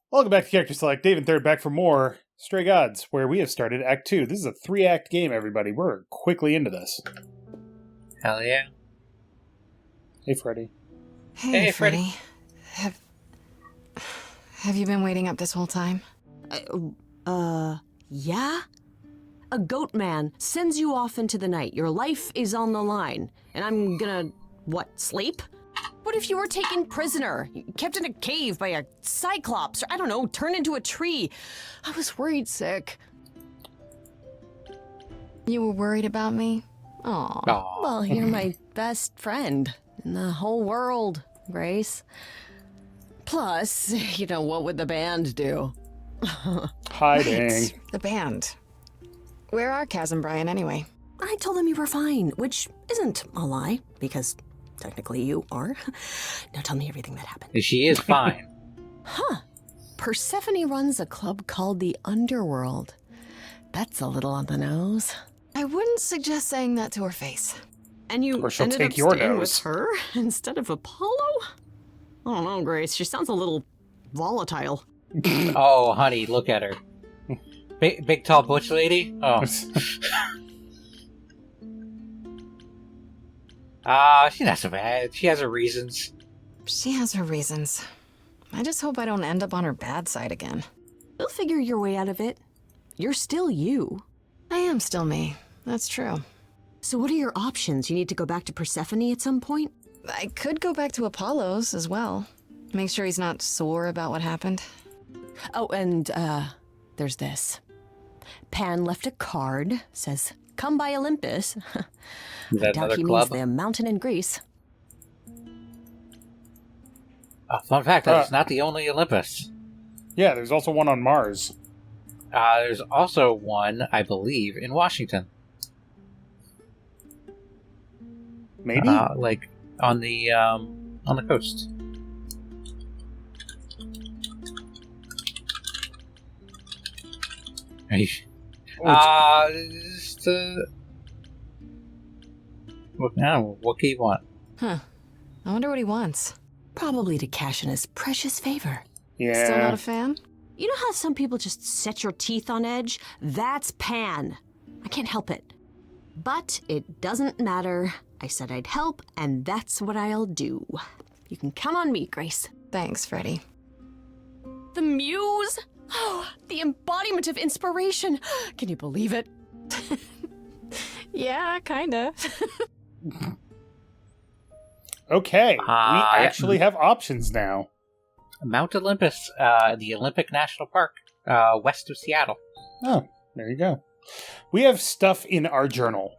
Welcome back to Character Select. Dave and Third back for more Stray Gods, where we have started Act 2. This is a 3-act game, everybody. We're quickly into this. Hell yeah. Hey, Freddy. Hey, Freddy. Have you been waiting up this whole time? Yeah? A goat man sends you off into the night. Your life is on the line. And I'm gonna, sleep? What if you were taken prisoner, kept in a cave by a cyclops, or I don't know, turned into a tree? I was worried sick. You were worried about me? Aw. Well, you're my best friend in the whole world, Grace. Plus, what would the band do? Hiding. Right. The band. Where are Kaz and Brian anyway? I told them you were fine, which isn't a lie, because technically you are. Now tell me everything that happened. She is fine. Huh. Persephone runs a club called the Underworld. That's a little on the nose. I wouldn't suggest saying that to her face. And you Or she'll ended take up your staying nose. with her instead of Apollo? I don't know, Grace. She sounds a little volatile. Oh, honey, look at her. Big tall butch lady? Oh. She's not so bad. She has her reasons. She has her reasons. I just hope I don't end up on her bad side again. You'll figure your way out of it. You're still you. I am still me. That's true. So what are your options? You need to go back to Persephone at some point? I could go back to Apollo's as well. Make sure he's not sore about what happened. Oh, and, there's this. Pan left a card, says, "Come by Olympus." Is I that doubt another he club? means the mountain in Greece. Fun fact, that's not the only Olympus. Yeah, there's also one on Mars. There's also one, I believe, in Washington. Maybe? Like on the coast. What do you want? Huh. I wonder what he wants. Probably to cash in his precious favor. Yeah. Still not a fan? You know how some people just set your teeth on edge? That's Pan. I can't help it. But it doesn't matter. I said I'd help, and that's what I'll do. You can count on me, Grace. Thanks, Freddy. The Muse? Oh, the embodiment of inspiration. Can you believe it? Yeah, kinda. Okay, we actually have options now. Mount Olympus, the Olympic National Park, west of Seattle. Oh, there you go. We have stuff in our journal.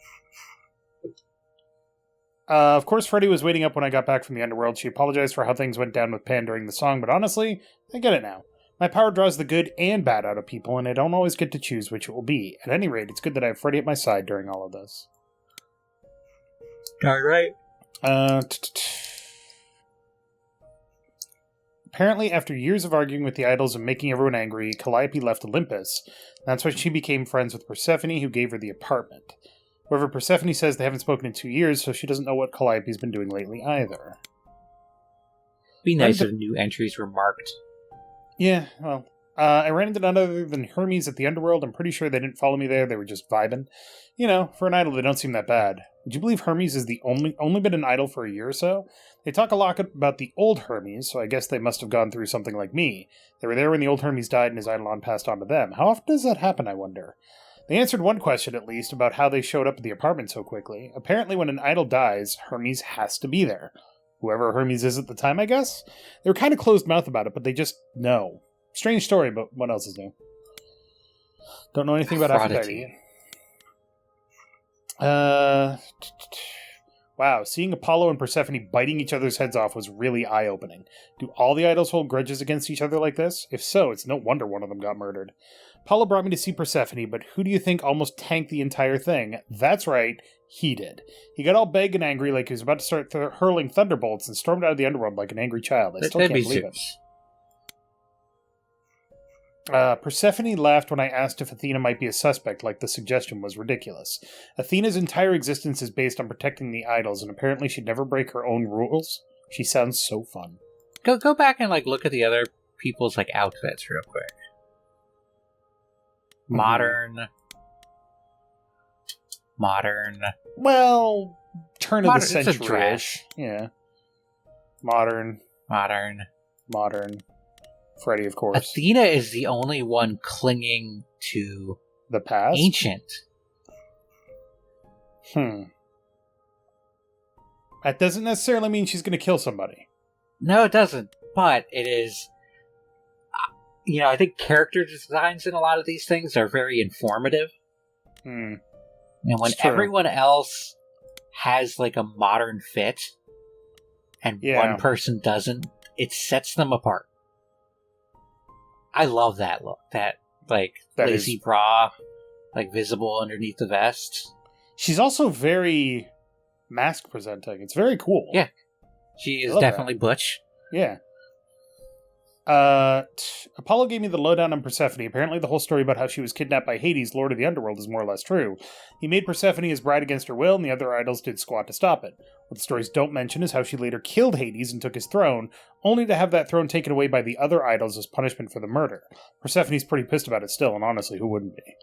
Of course, Freddy was waiting up when I got back from the underworld. She apologized for how things went down with Pan during the song, but honestly, I get it now. My power draws the good and bad out of people, and I don't always get to choose which it will be. At any rate, it's good that I have Freddy at my side during all of this. All right. Apparently, after years of arguing with the idols and making everyone angry, Calliope left Olympus. That's when she became friends with Persephone, who gave her the apartment. However, Persephone says they haven't spoken in 2 years, so she doesn't know what Calliope's been doing lately either. Be nice if new entries were marked. Yeah, well, I ran into none other than Hermes at the Underworld. I'm pretty sure they didn't follow me there, they were just vibing. You know, for an idol, they don't seem that bad. Would you believe Hermes is the only been an idol for a year or so? They talk a lot about the old Hermes, so I guess they must have gone through something like me. They were there when the old Hermes died and his eidolon passed on to them. How often does that happen, I wonder? They answered one question, at least, about how they showed up at the apartment so quickly. Apparently, when an idol dies, Hermes has to be there. Whoever Hermes is at the time, I guess? They were kind of closed-mouthed about it, but they just know. Strange story, but what else is new? Don't know anything about Aphrodite. Wow, seeing Apollo and Persephone biting each other's heads off was really eye-opening. Do all the idols hold grudges against each other like this? If so, it's no wonder one of them got murdered. Apollo brought me to see Persephone, but who do you think almost tanked the entire thing? That's right, he did. He got all big and angry like he was about to start hurling thunderbolts and stormed out of the underworld like an angry child. I still can't believe it. Persephone laughed when I asked if Athena might be a suspect, like the suggestion was ridiculous. Athena's entire existence is based on protecting the idols, and apparently she'd never break her own rules. She sounds so fun. Go back and look at the other people's like outfits real quick. Mm-hmm. Modern. Well, turn of the It's a century-ish. dress. Yeah. Modern. Freddy, of course. Athena is the only one clinging to The past? ancient. That doesn't necessarily mean she's going to kill somebody. No, it doesn't. But it is. I think character designs in a lot of these things are very informative. And when everyone else has like a modern fit and one person doesn't, it sets them apart. I love that look. That lacy bra, like visible underneath the vest. She's also very mask presenting. It's very cool. Yeah. She is definitely butch. Yeah. Apollo gave me the lowdown on Persephone. Apparently the whole story about how she was kidnapped by Hades, Lord of the Underworld, is more or less true. He made Persephone his bride against her will, and the other idols did squat to stop it. What the stories don't mention is how she later killed Hades and took his throne, only to have that throne taken away by the other idols as punishment for the murder. Persephone's pretty pissed about it still, and honestly, who wouldn't be?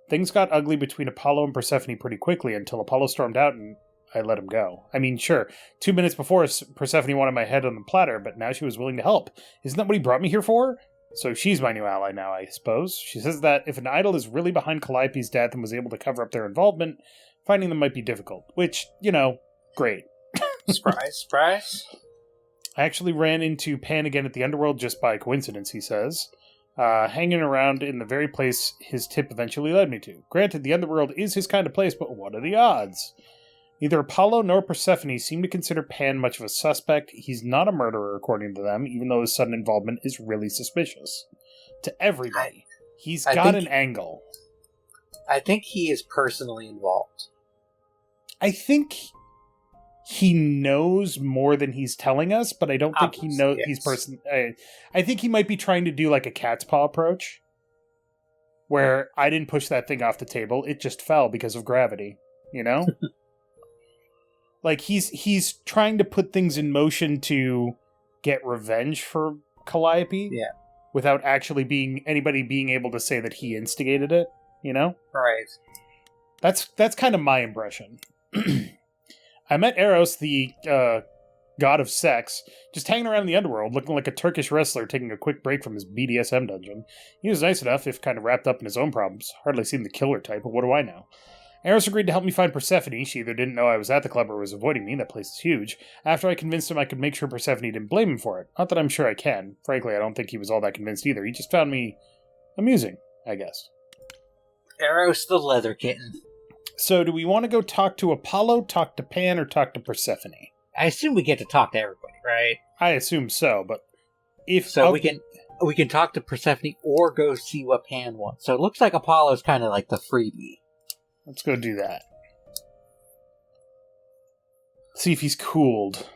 Things got ugly between Apollo and Persephone pretty quickly until Apollo stormed out and I let him go. I mean, sure, 2 minutes before Persephone wanted my head on the platter, but now she was willing to help. Isn't that what he brought me here for? So she's my new ally now, I suppose. She says that if an idol is really behind Calliope's death and was able to cover up their involvement, finding them might be difficult. Which, great. Surprise. I actually ran into Pan again at the Underworld just by coincidence, he says. Hanging around in the very place his tip eventually led me to. Granted, the Underworld is his kind of place, but what are the odds? Neither Apollo nor Persephone seem to consider Pan much of a suspect. He's not a murderer, according to them, even though his sudden involvement is really suspicious. To everybody. He's got an angle. I think he is personally involved. I think he knows more than he's telling us, but I don't think he knows he's I think he might be trying to do like a cat's paw approach, where I didn't push that thing off the table, it just fell because of gravity, Like, he's trying to put things in motion to get revenge for Calliope. Yeah. Without actually anybody being able to say that he instigated it, Right. That's kind of my impression. I met Eros, the god of sex, just hanging around in the underworld, looking like a Turkish wrestler taking a quick break from his BDSM dungeon. He was nice enough, if kind of wrapped up in his own problems. Hardly seemed the killer type, but what do I know? Eros agreed to help me find Persephone. She either didn't know I was at the club or was avoiding me. That place is huge. After I convinced him I could make sure Persephone didn't blame him for it. Not that I'm sure I can. Frankly, I don't think he was all that convinced either. He just found me amusing, I guess. Eros the leather kitten. So do we want to go talk to Apollo, talk to Pan, or talk to Persephone? I assume we get to talk to everybody, right? I assume so, but if... So we can talk to Persephone or go see what Pan wants. So it looks like Apollo's kind of like the freebie. Let's go do that. See if he's cooled.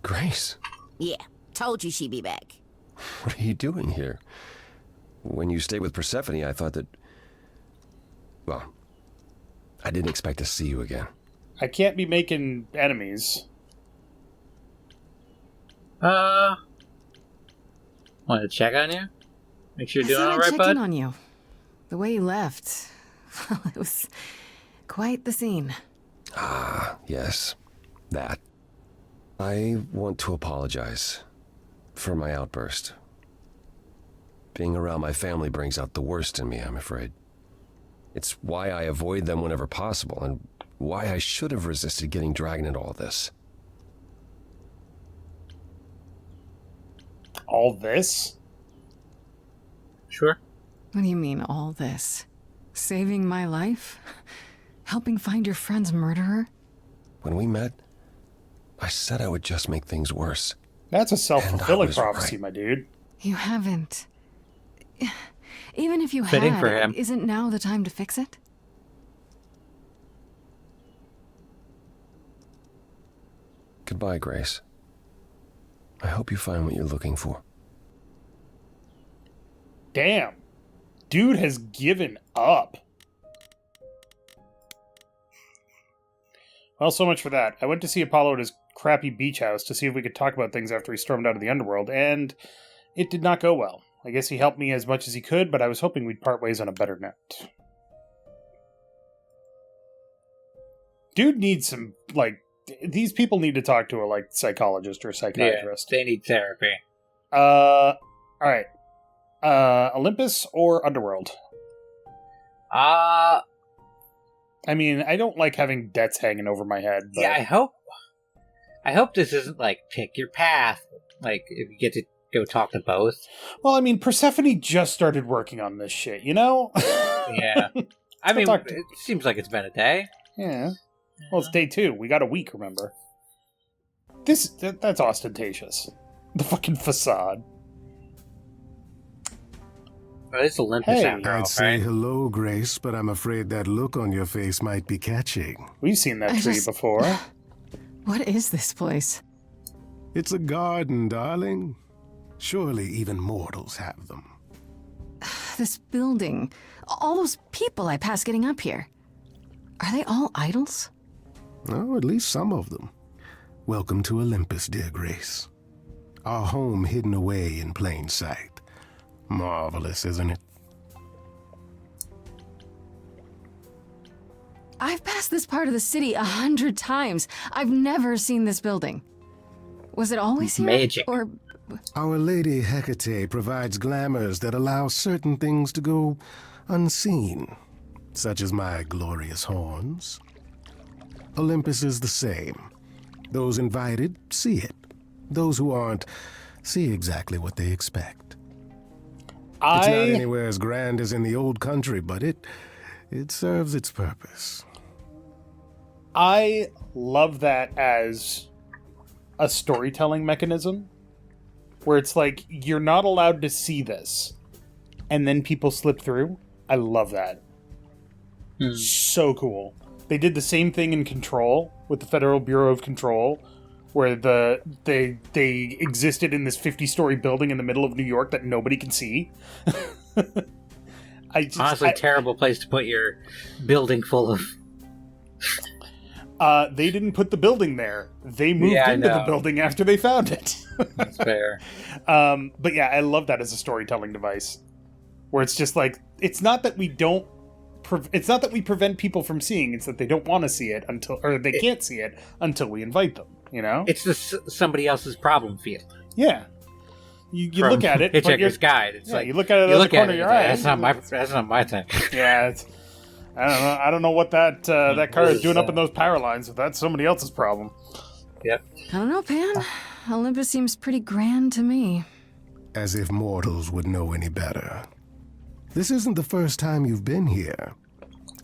Grace? Yeah, told you she'd be back. What are you doing here? When you stayed with Persephone, I thought that... Well, I didn't expect to see you again. I can't be making enemies. Want to check on you? Make sure you're doing all right, bud? I checked in on you. The way you left, well, it was quite the scene. Ah, yes. That. I want to apologize for my outburst. Being around my family brings out the worst in me, I'm afraid. It's why I avoid them whenever possible, and why I should have resisted getting dragged into all this. All this? Sure. What do you mean, all this? Saving my life? Helping find your friend's murderer? When we met, I said I would just make things worse. That's a self-fulfilling was prophecy, right. my dude. You haven't. Even if you Fitting had, for him. isn't now the time to fix it? Goodbye, Grace. I hope you find what you're looking for. Damn. Dude has given up. Well, so much for that. I went to see Apollo at his crappy beach house to see if we could talk about things after he stormed out of the underworld, and it did not go well. I guess he helped me as much as he could, but I was hoping we'd part ways on a better note. Dude needs some, these people need to talk to a, psychologist or psychiatrist. Yeah, they need therapy. Alright. Olympus or Underworld? I mean, I don't like having debts hanging over my head. But... Yeah, I hope this isn't pick your path. If you get to go talk to both. Well, I mean, Persephone just started working on this shit, you know? Yeah. I mean, it seems like it's been a day. Yeah. Well, it's day 2. We got a week, remember? That's ostentatious. The fucking facade. Well, it's Olympus after all, I'd say right? hello, Grace, but I'm afraid that look on your face might be catching. We've seen that tree before. What is this place? It's a garden, darling. Surely even mortals have them. This building. All those people I pass getting up here. Are they all idols? Oh, at least some of them. Welcome to Olympus, dear Grace. Our home hidden away in plain sight. Marvelous, isn't it? I've passed this part of the city 100 times. I've never seen this building. Was it always here? Magic. Or... Our Lady Hecate provides glamours that allow certain things to go unseen, such as my glorious horns. Olympus is the same. Those invited see it. Those who aren't see exactly what they expect. It's not anywhere as grand as in the old country, but it serves its purpose. I love that as a storytelling mechanism, where it's you're not allowed to see this, and then people slip through. I love that. So cool. They did the same thing in Control with the Federal Bureau of Control, where they existed in this 50-story building in the middle of New York that nobody can see. Honestly, terrible place to put your building full of... They didn't put the building there. They moved into the building after they found it. That's fair. But yeah, I love that as a storytelling device, where it's just it's not that we don't... it's not that we prevent people from seeing, it's that they don't want to see it or they can't see it until we invite them, you know? It's somebody else's problem field. Yeah. You look at it. Hitchhiker's Guide. It's you look at it out the corner of your eye. That's not my thing. Yeah. I don't know what that car is doing up in those power lines, if that's somebody else's problem. Yep. I don't know, Pan. Olympus seems pretty grand to me. As if mortals would know any better. This isn't the first time you've been here.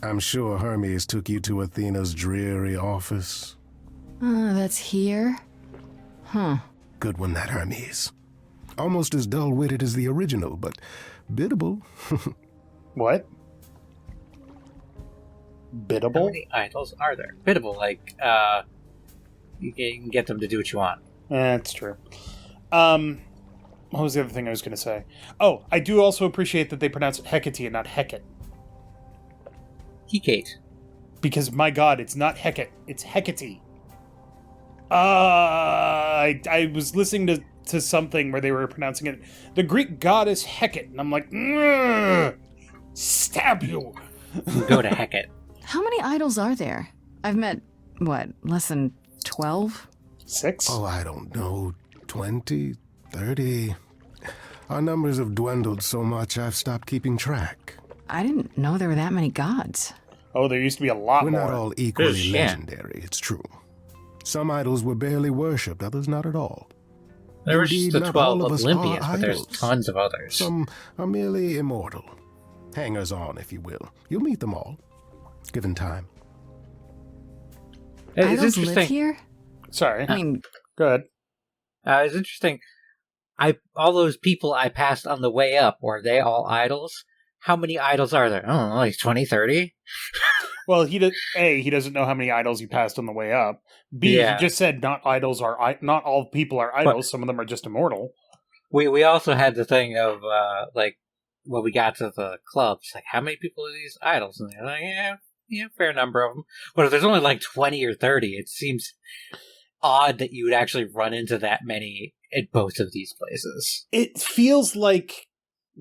I'm sure Hermes took you to Athena's dreary office. That's here? Huh. Good one, that Hermes. Almost as dull-witted as the original, but biddable. What? Biddable? How many idols are there? Biddable, you can get them to do what you want. That's true. What was the other thing I was going to say? Oh, I do also appreciate that they pronounce it Hecate and not Hecate. Hecate. Because, my god, it's not Hecate, it's Hecate. I was listening to something where they were pronouncing it the Greek goddess Hecate, and I'm like, stab you. Go to Hecate. How many idols are there? I've met, less than 12? 6? Oh, I don't know. 20, 30. Our numbers have dwindled so much I've stopped keeping track. I didn't know there were that many gods. Oh, there used to be a lot We're more. not all equally Yeah. legendary, it's true. Some idols were barely worshipped, others not at all. There were Indeed, just the not 12 all of us Olympians, are but there's idols. tons of others. Some are merely immortal. Hangers-on, if you will. You'll meet them all, given time. It's Idols live interesting. here? Sorry. I mean, Go ahead. It's interesting. All those people I passed on the way up, were they all idols? How many idols are there? I don't know, like 20, 30? Well, he doesn't know how many idols he passed on the way up. B, Yeah. he just said not all people are idols. Some of them are just immortal. We also had the thing of, when we got to the clubs, how many people are these idols? And they're like, yeah, fair number of them. But if there's only 20 or 30, it seems odd that you would actually run into that many at both of these places. It feels like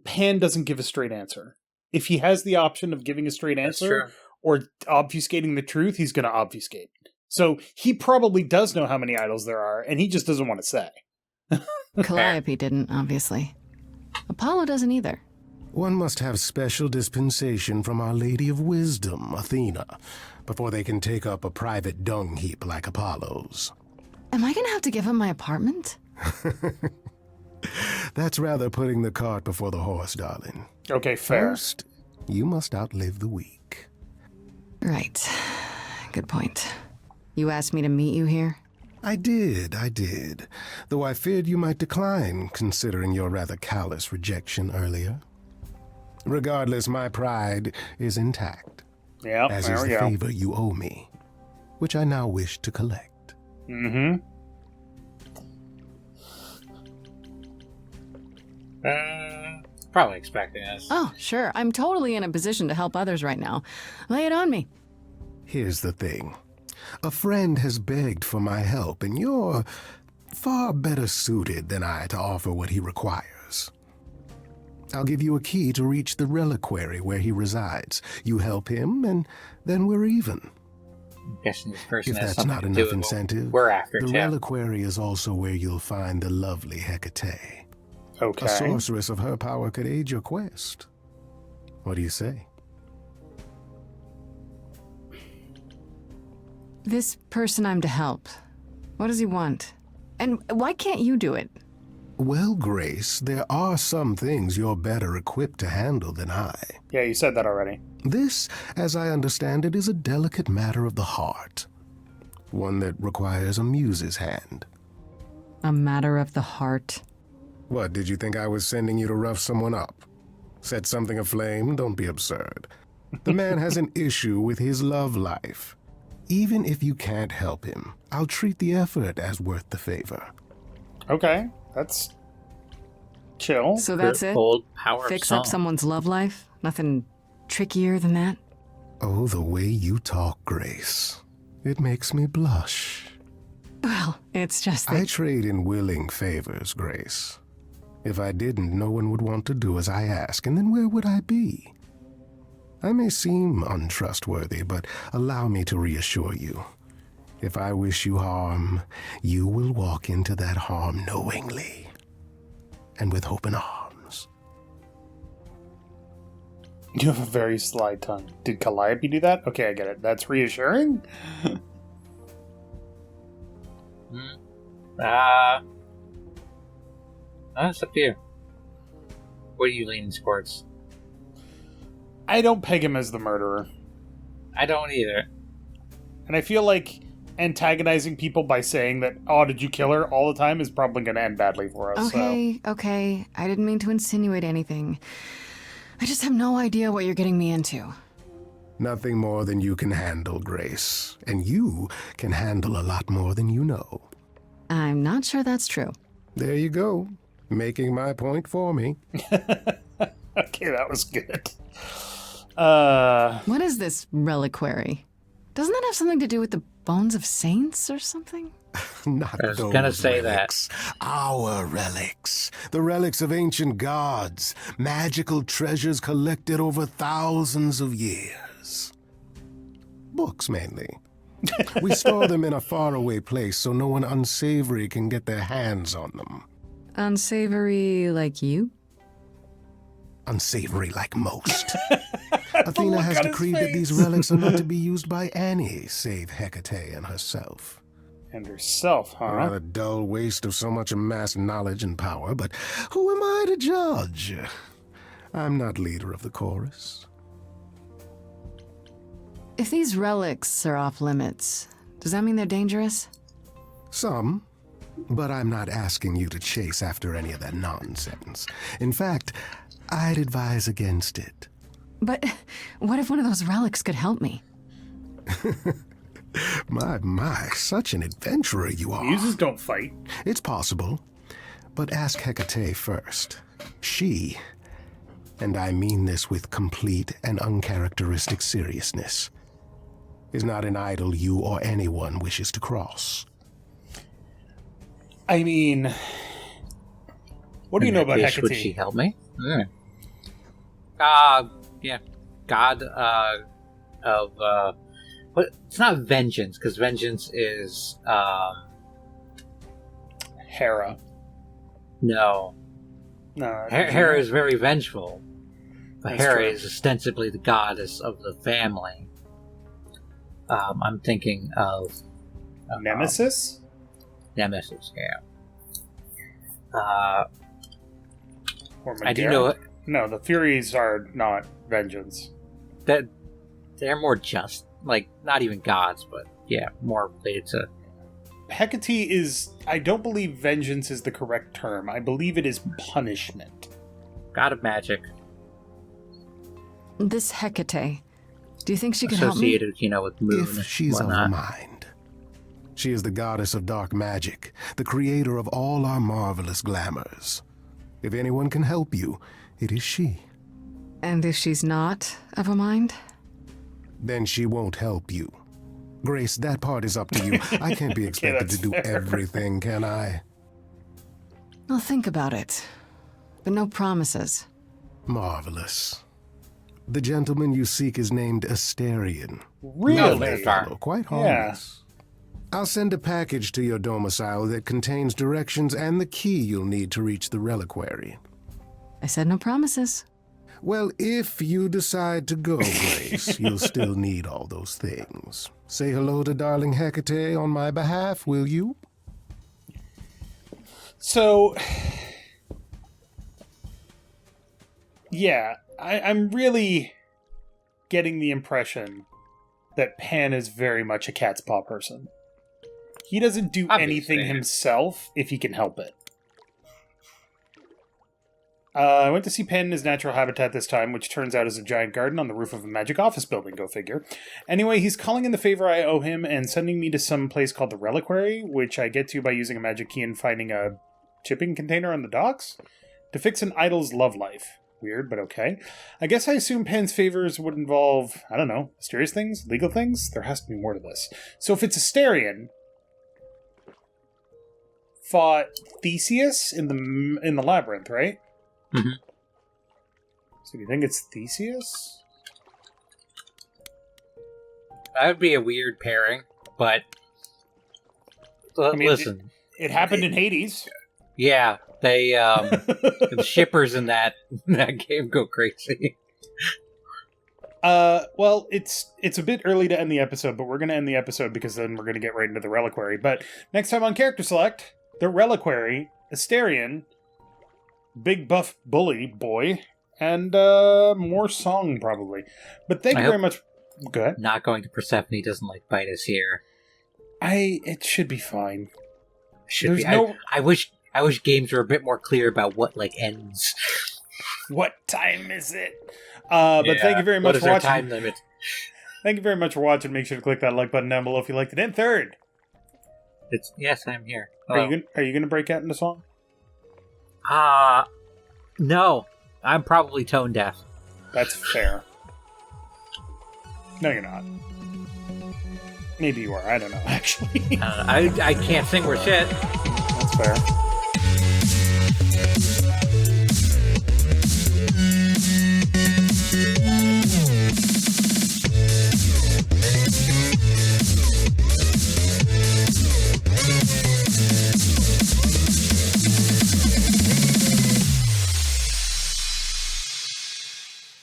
Pan doesn't give a straight answer. If he has the option of giving a straight answer or obfuscating the truth, he's going to obfuscate. So he probably does know how many idols there are, and he just doesn't want to say. Calliope didn't, obviously. Apollo doesn't either. One must have special dispensation from Our Lady of Wisdom, Athena, before they can take up a private dung heap like Apollo's. Am I going to have to give him my apartment? That's rather putting the cart before the horse, darling. Okay, fair. First, you must outlive the weak. Right. Good point. You asked me to meet you here? I did. Though I feared you might decline, considering your rather callous rejection earlier. Regardless, my pride is intact. Yeah, as there is we the go. favor you owe me, which I now wish to collect. Mm-hmm. Probably expecting this. Oh, sure. I'm totally in a position to help others right now. Lay it on me. Here's the thing. A friend has begged for my help, and you're far better suited than I to offer what he requires. I'll give you a key to reach the reliquary where he resides. You help him, and then we're even. I'm guessing this person If has that's something not to enough do with incentive, what we're after, the too. reliquary is also where you'll find the lovely Hecate. Okay. A sorceress of her power could aid your quest. What do you say? This person I'm to help. What does he want? And why can't you do it? Well, Grace, there are some things you're better equipped to handle than I. Yeah, you said that already. This, as I understand it, is a delicate matter of the heart. One that requires a muse's hand. A matter of the heart. What, did you think I was sending you to rough someone up? Set something aflame? Don't be absurd. The man has an issue with his love life. Even if you can't help him, I'll treat the effort as worth the favor. Okay, that's chill. So that's it? Old power Fix song. up someone's love life? Nothing trickier than that? Oh, the way you talk, Grace. It makes me blush. Well, it's just I that... trade in willing favors, Grace. If I didn't, no one would want to do as I ask, and then where would I be? I may seem untrustworthy, but allow me to reassure you. If I wish you harm, you will walk into that harm knowingly and with open arms. You have a very sly tongue. Did Calliope do that? Okay, I get it. That's reassuring? That's up to you. What are you leaning towards? I don't peg him as the murderer. I don't either. And I feel like antagonizing people by saying that, oh, did you kill her all the time is probably going to end badly for us. Okay. I didn't mean to insinuate anything. I just have no idea what you're getting me into. Nothing more than you can handle, Grace. And you can handle a lot more than you know. I'm not sure that's true. There you go. Making my point for me. Okay, that was good. What is this reliquary? Doesn't that have something to do with the bones of saints or something? Not I was those gonna say relics. Our relics. The relics of ancient gods. Magical treasures collected over thousands of years. Books, mainly. We store them in a faraway place so no one unsavory can get their hands on them. Unsavory like you? Unsavory like most. Athena has decreed that these relics are not to be used by any save Hecate and herself. And herself, huh? Not a dull waste of so much amassed knowledge and power, but who am I to judge? I'm not leader of the chorus. If these relics are off limits, does that mean they're dangerous? Some, but I'm not asking you to chase after any of that nonsense. In fact, I'd advise against it. But what if one of those relics could help me? My, such an adventurer you are. Muses don't fight. It's possible, but ask Hecate first. She, and I mean this with complete and uncharacteristic seriousness, is not an idol you or anyone wishes to cross. I mean, what do you know about Wish, would she Hecate? help me? Yeah. God of but it's not vengeance, because vengeance is Hera. no. No, Hera is very vengeful. But That's Hera true. is ostensibly the goddess of the family. I'm thinking of Nemesis. Nemesis, yeah. Or I do Megara? know No, the Furies are not vengeance. that they're more just, like, not even gods, but yeah, more related to. Hecate is. I don't believe vengeance is the correct term. I believe it is punishment. God of magic, This Hecate, do you think she could help me? associated, with moon If she's of whatnot. a mind. She is the goddess of dark magic, the creator of all our marvelous glamours. If anyone can help you, it is she. And if she's not of a mind? Then she won't help you. Grace, that part is up to you. I can't be expected that's to do fair. everything, can I? I'll think about it. But no promises. Marvelous. The gentleman you seek is named Asterion. Really? very far. Fellow, quite Yeah. harmless. I'll send a package to your domicile that contains directions and the key you'll need to reach the reliquary. I said no promises. Well, if you decide to go, Grace, you'll still need all those things. Say hello to darling Hecate on my behalf, will you? So, yeah, I'm really getting the impression that Pan is very much a cat's paw person. He doesn't do Obviously. anything himself if he can help it. I went to see Pan in his natural habitat this time, which turns out is a giant garden on the roof of a magic office building, go figure. Anyway, he's calling in the favor I owe him and sending me to some place called the Reliquary, which I get to by using a magic key and finding a shipping container on the docks, to fix an idol's love life. Weird, but okay. I guess I assume Pan's favors would involve, I don't know, mysterious things? Legal things? There has to be more to this. So if it's Asterion fought Theseus in the labyrinth, right? Mhm. So do you think it's Theseus? That would be a weird pairing, but mean, listen, It happened in Hades. yeah, they the shippers in that game go crazy. Well, it's a bit early to end the episode, but we're going to end the episode because then we're going to get right into the Reliquary. But next time on Character Select, the Reliquary, Asterion, big buff bully boy, and more song probably. But thank you very much. Go ahead. Not going to Persephone doesn't like bite us here. It should be fine. Should There's be. no- I wish games were a bit more clear about what ends. What time is it? But thank you very much What is for our watching. time limit? Thank you very much for watching. Make sure to click that like button down below if you liked it. And third, Yes, I'm here. are you gonna break out into song? No. I'm probably tone deaf. That's fair. No, you're not. Maybe you are. I don't know. Actually, I can't sing worth shit. that's fair.